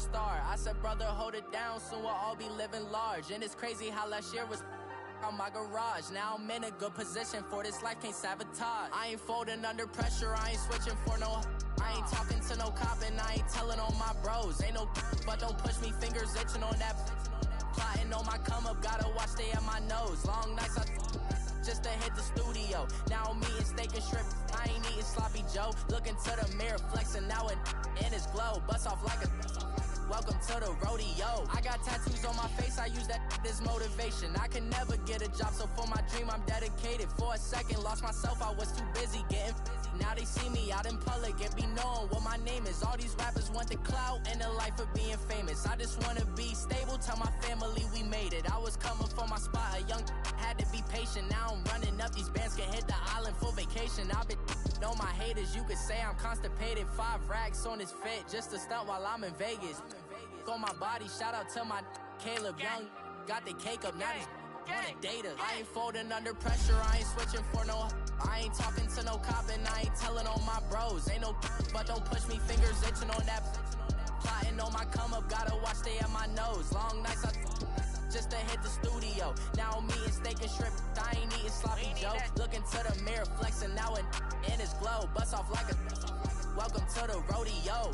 star. I said, brother, hold it down, soon we'll all be living large. And it's crazy how last year was on my garage. Now I'm in a good position for this life, can't sabotage. I ain't folding under pressure, I ain't switching for no. I ain't talking to no cop and I ain't telling on my bros. Ain't no but don't push me, fingers itching on that. Plotting on my come up, gotta watch stay at my nose. Long nights just to hit the studio. Now I'm eating steak and shrimp, I ain't eating sloppy Joe. Looking to the mirror, flexing now and in his glow. Bust off like a welcome to the rodeo. I got tattoos on my face, I use that as motivation. I can never get a job, so for my dream I'm dedicated. For a second, lost myself, I was too busy getting now they see me out in public and be knowing what my name is. All these rappers want the clout and the life of being famous. I just wanna be stable, tell my family we made it. I was coming for my spot, a young had to be patient. Now I'm running up, these bands can hit the island for vacation. I've been on my haters, you could say I'm constipated. 5 racks on his fit, just to stunt while I'm in Vegas. On my body, shout out to my Caleb Young. Got the cake up, now he's wanna date us. I ain't folding under pressure, I ain't switching for no. I ain't talking to no cop and I ain't telling on my bros. Ain't no but don't push me, fingers itching on that. Plotting on my come up, gotta watch stay at my nose. Long nights just to hit the studio. Now I'm eating steak and shrimp, I ain't eating sloppy Joe. Looking to the mirror, flexing now and in his glow. Bust off like a welcome to the rodeo.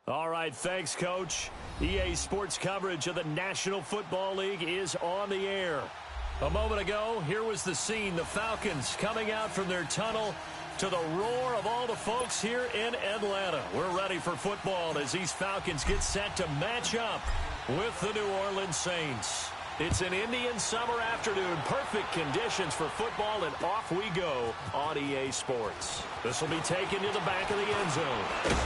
All right, thanks, Coach. EA Sports coverage of the National Football League is on the air. A moment ago, here was the scene. The Falcons coming out from their tunnel to the roar of all the folks here in Atlanta. We're ready for football as these Falcons get set to match up with the New Orleans Saints. It's an Indian summer afternoon. Perfect conditions for football, and off we go on EA Sports. This will be taken to the back of the end zone.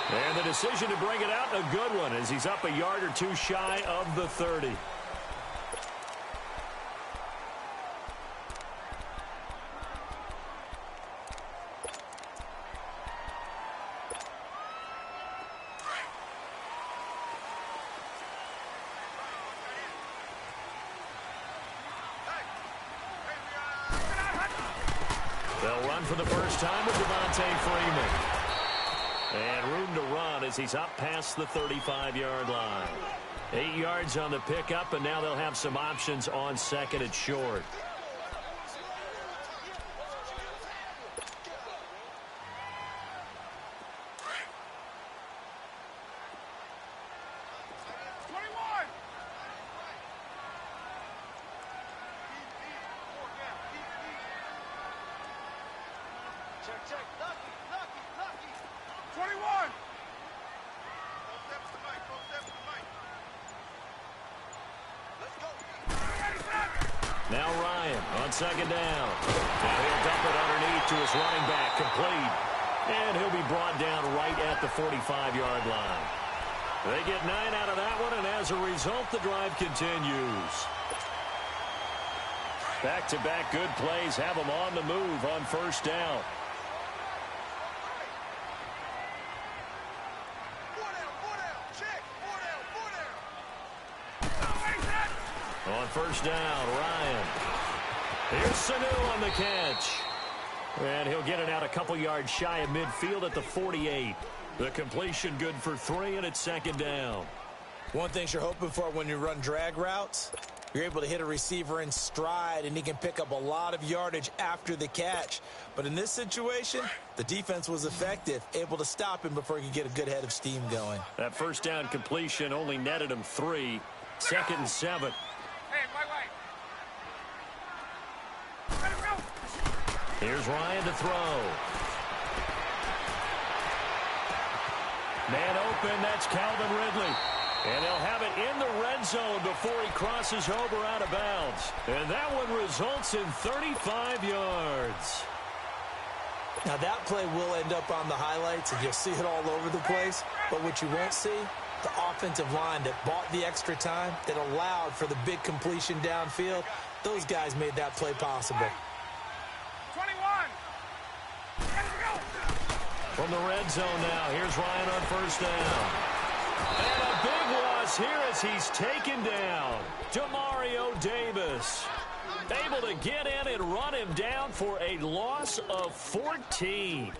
And the decision to bring it out, a good one, as he's up a yard or two shy of the 30. They'll run for the first time with Devontae Freeman. And room to run as he's up past the 35-yard line. 8 yards on the pickup, and now they'll have some options on second and short. Now Ryan on second down. And he'll dump it underneath to his running back, complete. And he'll be brought down right at the 45-yard line. They get 9 out of that one, and as a result, the drive continues. Back-to-back good plays have them on the move on first down. On first down, Ryan. Here's Sanu on the catch. And he'll get it out a couple yards shy of midfield at the 48. The completion good for 3, and it's second down. One thing you're hoping for when you run drag routes, you're able to hit a receiver in stride, and he can pick up a lot of yardage after the catch. But in this situation, the defense was effective, able to stop him before he could get a good head of steam going. That first down completion only netted him 3. Second and 7. Here's Ryan to throw. Man open, that's Calvin Ridley. And he'll have it in the red zone before he crosses over out of bounds. And that one results in 35 yards. Now that play will end up on the highlights, and you'll see it all over the place. But what you won't see, the offensive line that bought the extra time, that allowed for the big completion downfield, those guys made that play possible. 21. From the red zone now, here's Ryan on first down. And a big loss here as he's taken down. Demario Davis able to get in and run him down for a loss of 14.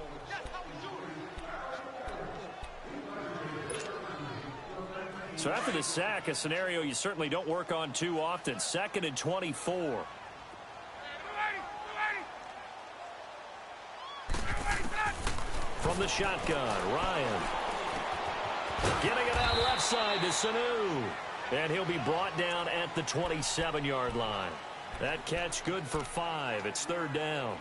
So after the sack, a scenario you certainly don't work on too often. 2nd and 24. From the shotgun, Ryan. Getting it out left side to Sanu. And he'll be brought down at the 27-yard line. That catch good for 5. It's 3rd down.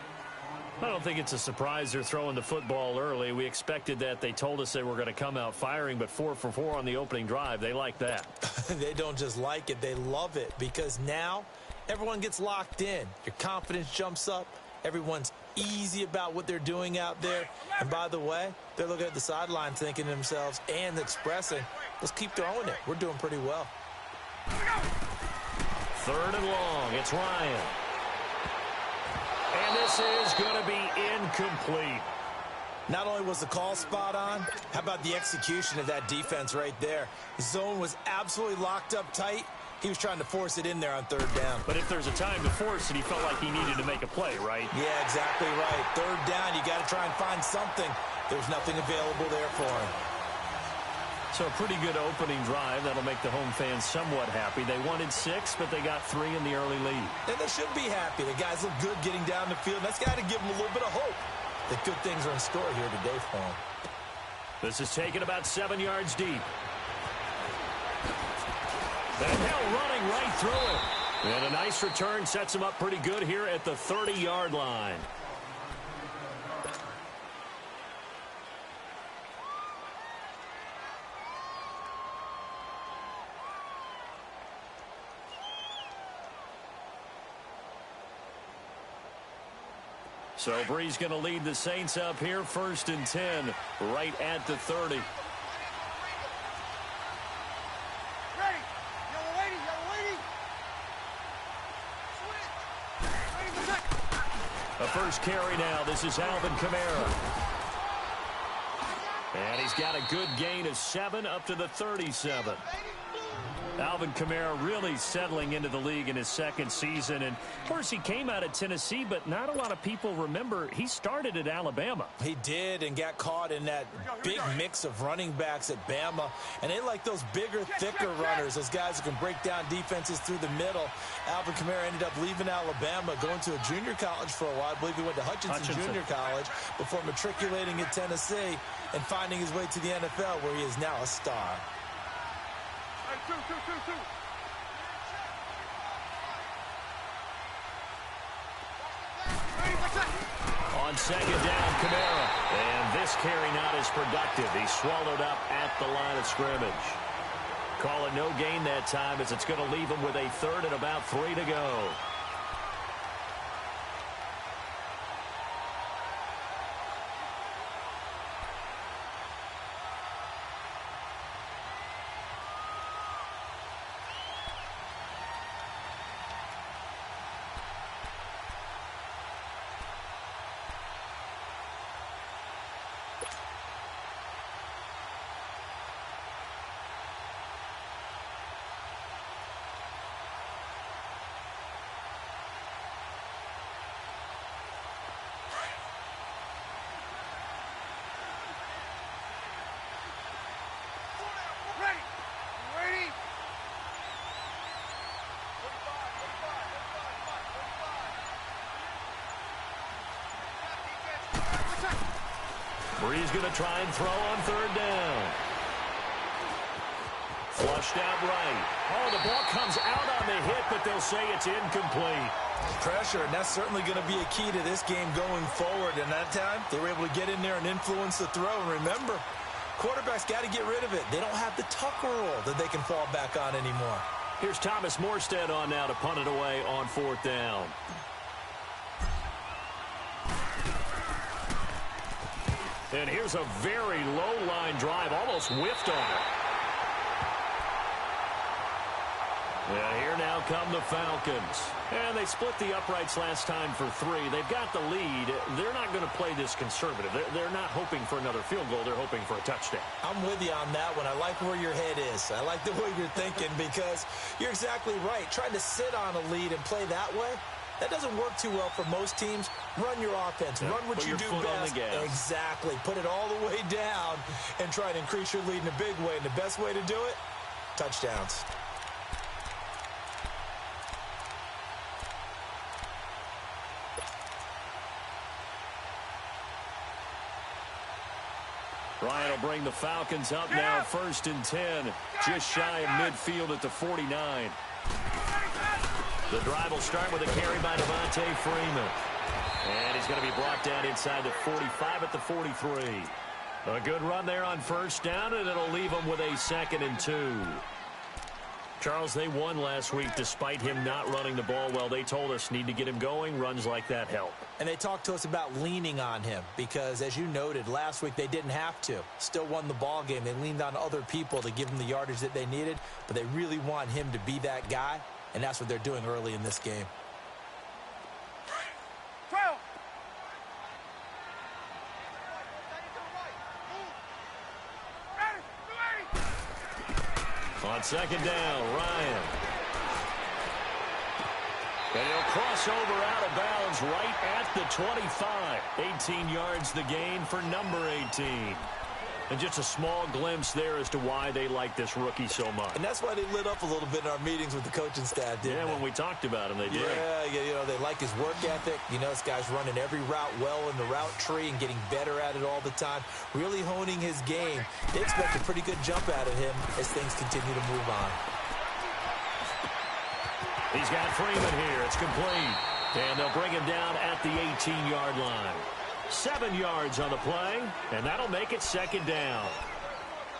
I don't think it's a surprise they're throwing the football early. We expected that. They told us they were going to come out firing, but 4 for 4 on the opening drive. They like that. They don't just like it. They love it because now everyone gets locked in. Your confidence jumps up. Everyone's easy about what they're doing out there. And by the way, they're looking at the sideline thinking to themselves and expressing, let's keep throwing it. We're doing pretty well. 3rd and long. It's Ryan. And this is going to be incomplete. Not only was the call spot on, how about the execution of that defense right there? The zone was absolutely locked up tight. He was trying to force it in there on 3rd down. But if there's a time to force it, he felt like he needed to make a play, right? Yeah, exactly right. 3rd down, you got to try and find something. There's nothing available there for him. So a pretty good opening drive. That'll make the home fans somewhat happy. They wanted 6, but they got 3 in the early lead. And they should be happy. The guys look good getting down the field. That's got to give them a little bit of hope that good things are in store here today for them. This is taken about 7 yards deep. And now running right through it. And a nice return sets him up pretty good here at the 30-yard line. So Bree's going to lead the Saints up here, 1st and 10, right at the 30. A first carry now. This is Alvin Kamara. And he's got a good gain of 7 up to the 37. Alvin Kamara really settling into the league in his 2nd season. And, of course, he came out of Tennessee, but not a lot of people remember he started at Alabama. He did and got caught in that big mix of running backs at Bama. And they like those bigger, thicker runners, those guys who can break down defenses through the middle. Alvin Kamara ended up leaving Alabama, going to a junior college for a while. I believe he went to Hutchinson Junior College before matriculating at Tennessee and finding his way to the NFL, where he is now a star. On 2nd down, Kamara. And this carry not as productive. He's swallowed up at the line of scrimmage. Call it no gain that time, as it's going to leave him with a 3rd and about 3 to go. Bree's going to try and throw on 3rd down. Flushed out right. Oh, the ball comes out on the hit, but they'll say it's incomplete. Pressure, and that's certainly going to be a key to this game going forward. And that time, they were able to get in there and influence the throw. And remember, Quarterback's got to get rid of it. They don't have the Tucker rule that they can fall back on anymore. Here's Thomas Morstead on now to punt it away on 4th down. And here's a very low-line drive, almost whiffed on it. Yeah, here now come the Falcons. And they split the uprights last time for 3. They've got the lead. They're not going to play this conservative. They're not hoping for another field goal. They're hoping for a touchdown. I'm with you on that one. I like where your head is. I like the way you're thinking because you're exactly right. Trying to sit on a lead and play that way, that doesn't work too well for most teams. Run your offense. Yeah, run what you do best. Exactly. Put it all the way down and try to increase your lead in a big way. And the best way to do it, touchdowns. Ryan will bring the Falcons up now, 1st and 10, just shy of midfield at the 49. The drive will start with a carry by Devontae Freeman. And he's going to be brought down inside the 45 at the 43. A good run there on 1st down, and it'll leave him with a 2nd and 2. Charles, they won last week despite him not running the ball well. They told us need to get him going. Runs like that help. And they talked to us about leaning on him because, as you noted, last week they didn't have to. Still won the ball game. They leaned on other people to give them the yardage that they needed, but they really want him to be that guy, and that's what they're doing early in this game. On 2nd down, Ryan. And he'll cross over out of bounds right at the 25. 18 yards the gain for number 18. And just a small glimpse there as to why they like this rookie so much. And that's why they lit up a little bit in our meetings with the coaching staff, didn't they? When we talked about him, they did. Yeah, you know, they like his work ethic. You know, this guy's running every route well in the route tree and getting better at it all the time, really honing his game. They expect a pretty good jump out of him as things continue to move on. He's got Freeman here. It's complete. And they'll bring him down at the 18-yard line. 7 yards on the play, and that'll make it 2nd down.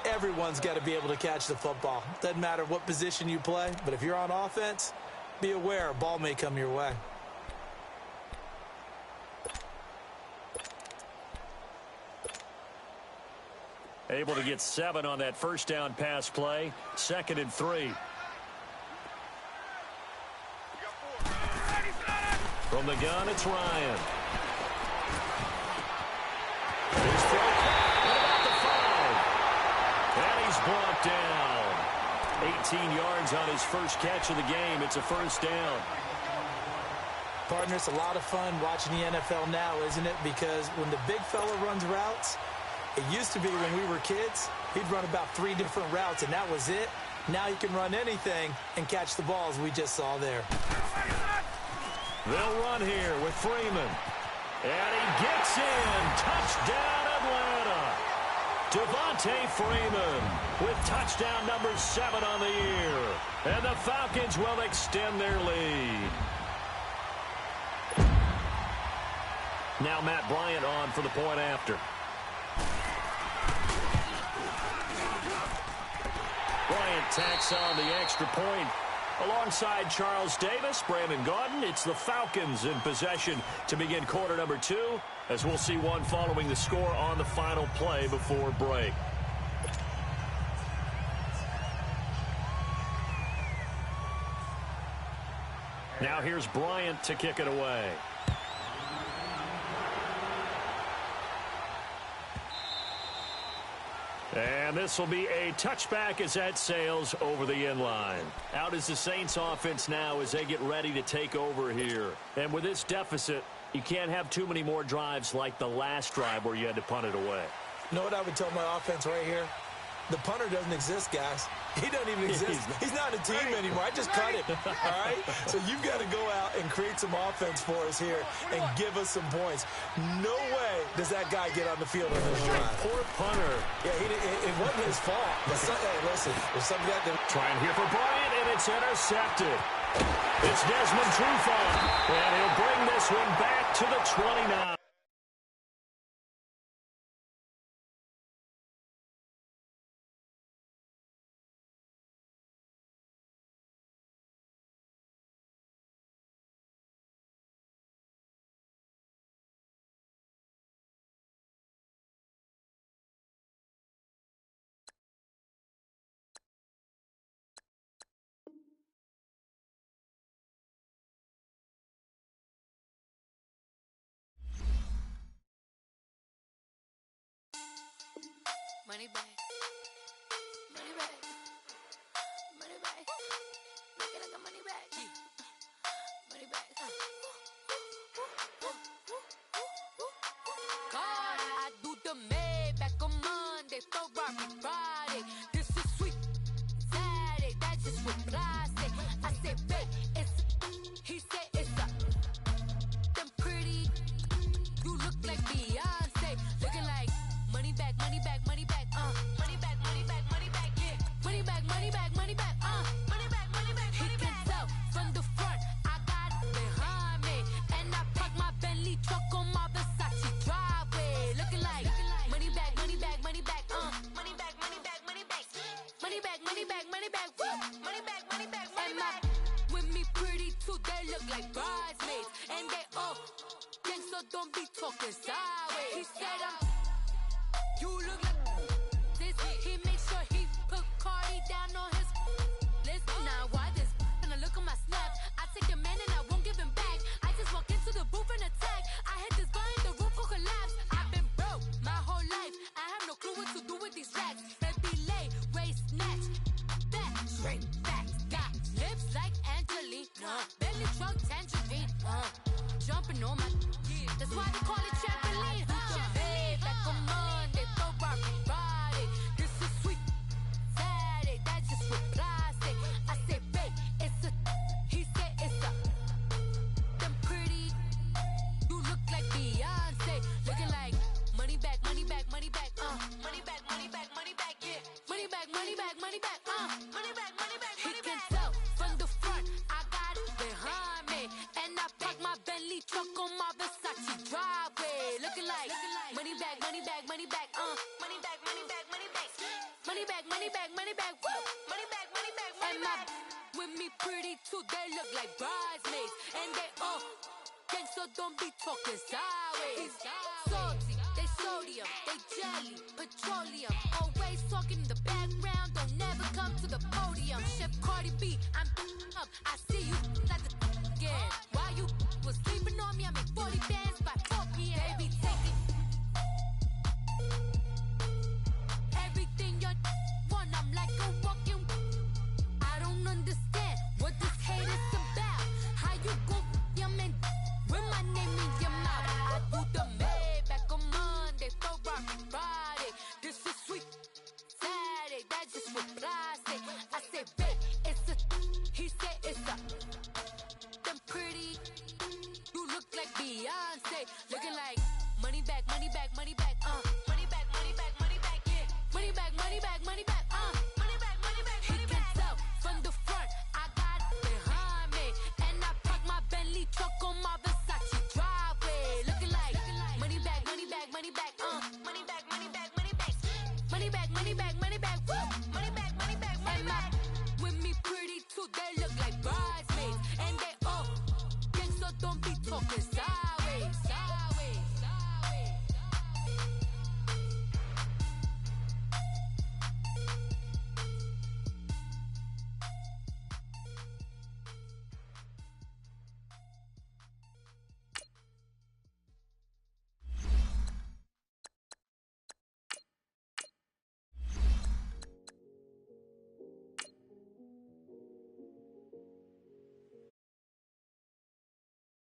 Everyone's got to be able to catch the football. Doesn't matter what position you play, but if you're on offense, be aware a ball may come your way. Able to get 7 on that 1st down pass play. 2nd and 3. From the gun, it's Ryan. His throw at about the 5. And he's brought down. 18 yards on his first catch of the game. It's a 1st down. Partner, it's a lot of fun watching the NFL now, isn't it? Because when the big fella runs routes, it used to be when we were kids, he'd run about 3 different routes, and that was it. Now you can run anything and catch the balls we just saw there. They'll run here with Freeman. And he gets in. Touchdown, Atlanta. Devontae Freeman with touchdown number 7 on the year. And the Falcons will extend their lead. Now Matt Bryant on for the point after. Bryant tacks on the extra point. Alongside Charles Davis, Brandon Gaudin, it's the Falcons in possession to begin quarter number 2, as we'll see one following the score on the final play before break. Now here's Bryant to kick it away. And this will be a touchback as that sails over the end line. Out is the Saints offense now as they get ready to take over here. And with this deficit, you can't have too many more drives like the last drive where you had to punt it away. You know what I would tell my offense right here? The punter doesn't exist, guys. He doesn't even exist. He's not a team anymore. I just cut it, all right? So you've got to go out and create some offense for us here and give us some points. No way does that guy get on the field on this drive. Poor punter. Yeah, it wasn't his fault. Hey, listen, there's something out there. Trying here for Bryant, and it's intercepted. It's Desmond Trufant, and he'll bring this one back to the 29. Money back. Money back. Money back. Make it like a money back. Money back. God, I do the Maybach on Monday, Ferrari Friday. This is sweet Saturday, that's just what I say. I say, babe, it's he said it's a them pretty. You look like Beyonce, looking like money back, money back, money back, money back, money back, money back, yeah, money back, money back, money back, money back, money back. He can tell from the front, I got it behind me, and I park my Bentley truck on my Versace driveway, looking like money back, money back, money back, money back, money back, money back, money back, money back, money back, money back, money back, money back. With me pretty too, they look like bridesmaids, and they all gang, so don't be talking sideways. He said you look like this. He makes sure he put Cardi down on his list. Now why this? And I look at my snap. I take a man and I won't give him back. I just walk into the booth and attack. I hit this button, the roof will collapse. I've been broke my whole life. I have no clue what to do with these racks. Baby lay, waist snatch, back, straight back. Got lips like Angelina, belly truck tangerine, jumping on my. That's why they call it trampoline. Trampoline. Back on Monday, Ferrari Friday. This is sweet Saturday. That's just what I say. I say, babe, it's a. He said it's a. Them pretty. You look like Beyonce, looking like money back, money back, money back, money back, money back, money back, yeah, money back, money back, money back, money back, money back. He can tell from the front, I got it behind me, and I park my Bentley truck on my Versace driveway, looking like money back, money back, money back, money back, money back, money back, money back, money back, money back, money back, money back, money back. With me pretty too, they look like bridesmaids, and they all gang, so don't be talking sideways. Salty, they sodium, they jelly, petroleum, always talking in the background, don't never come to the podium. Chef Cardi B, I'm up, I see you like the again. While you was sleeping on me, I make 40 bands by 4 p.m. Baby, take it. Everything you want, I'm like a walking. I don't understand what this hate is about. How you go, your man, with my name in your mouth. I do the Maybach on Monday, Ferrari Friday. This is sweet Saturday, that's just what I say. I say, babe, it's a. He said it's a. Them pretty. You look like Beyonce, looking like money back, money back, money back, money back, money back, money back, yeah, money back, money back, money back, money back, money back. He can tell from the front, I got it behind me, and I park my Bentley truck on my Versace driveway, looking like money back, money back, money back, money back, money back, money back, money back, money back, money back, money back, money back, money back. With me pretty too, they look like bridesmaids, and they all gang, so don't be talking side.